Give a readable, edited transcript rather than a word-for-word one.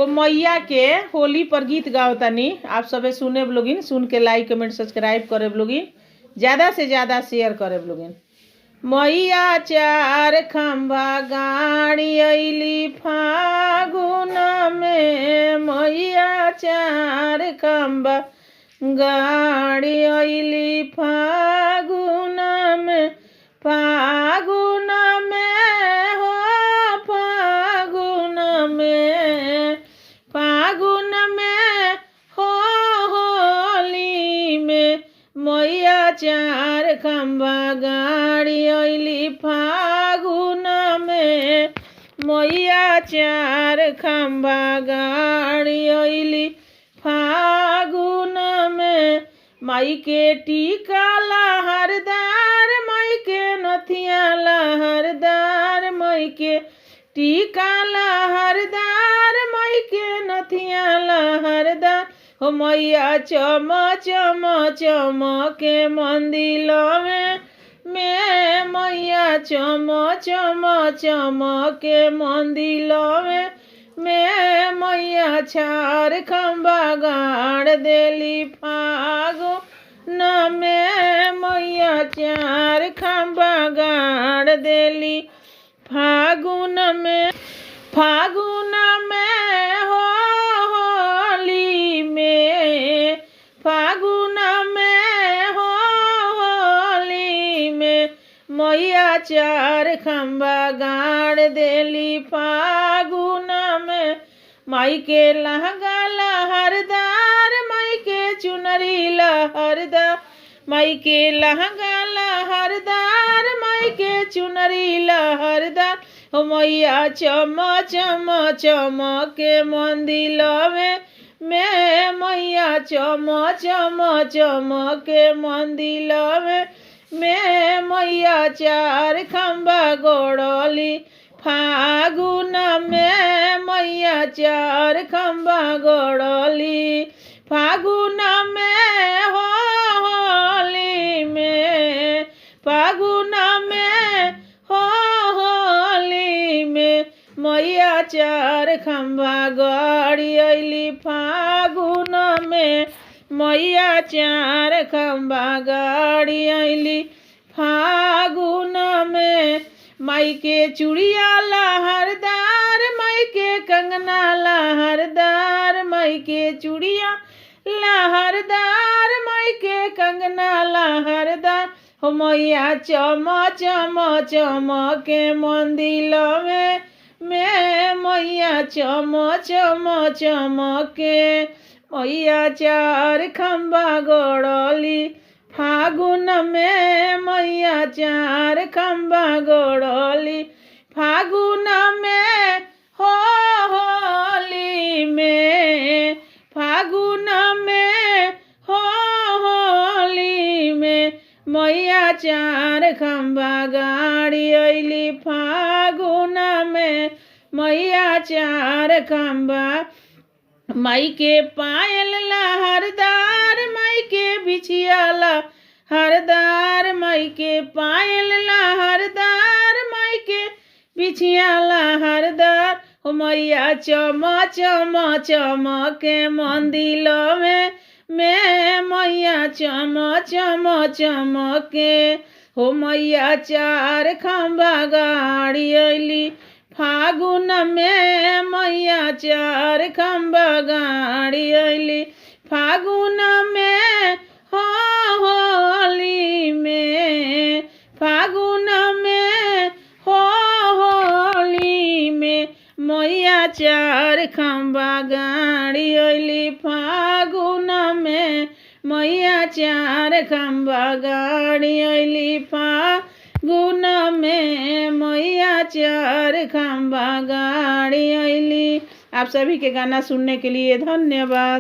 वो मैया के होली पर गीत गाओ तनी आप सबे सुने लोगिन, सुन के लाइक कमेंट सब्सक्राइब करे लोगिन, ज़्यादा से ज़्यादा शेयर करे लोगिन। मैया चार खम्भा गाड़ी अली फागुन में, मैया चार खम्भा गाड़ी अली फागुन में, फागुन में हो फागुन में, फागुन में हो होली में, मैया चार खम्भा गाड़ी अली फागुन में, मैया चार खम्भा गाड़ी अली फागुन में। माई के टीका लहरदार, माई के नथिया लहरदार, माई के टीका लहरदार, माई के नथिया लहरदार। हो मैया चम चम चम के मंदिर में, मैया चम चम चम के मंदिर में, मैया चार खम्भा गाड़ देली फागुन में, मैया चार खम्भा गाड़ देली फागुन में, फागुन में हो होली में, फागुन में हो होली में, मैया चार खम्भा गाड़ देली फागुन में। माई के लहंगा लहरदार, माई के चुनरी लहरदार, माई के लहंगा लहरदार, माई के चुनरी लहरदार। हो मैया चम चम चम के मंदिर में, मैया चम चम चम के मंदिर में, मैया चार खम्भा गोड़ली फागुन में, मैया चार खम्भा गोड़ली फागुन में हो होली में, फागुन में हो होली में, मैया चार खम्भा गाड़ी अली फागुन में, मैया चार खम्भा गाड़ी अली फागुन में। माई के चूड़िया लहरदार, माई के कंगना लहरदार, माई के चूड़िया लहरदार, माई के कंगना लहरदार। हो मैया चम चम चम के मंदिर में, मैया चम चम चम के, मैया चार खम्भा गोड़ली फागुन में, मैया चार खम्भा गोड़ली फागुन में हो होली में, फागुन में हो होली में, मैया चार खम्भा गाड़ी अली फागुन में, मैया चार खम्भा। माई के पायल लहरदार, माई के बिछिया लहरदार, माई के पायल लहरदार, माई के बिछिया लहरदार। हो मैया चम चम चम के मंदिर में, मैया चम चम चम के, हो मैया चार खम्भा गाड़ी अली फागुन में, मैया चार खम्भा गाड़ी अली फागुन में हो होली में, फागुन में हो होली में, मैया चार खम्भा गाड़ी अली फागुन में, मैया चार खम्भा गाड़ी अली फागुन में, मैया चार खम्भा गाड़ी अली। आप सभी के गाना सुनने के लिए धन्यवाद।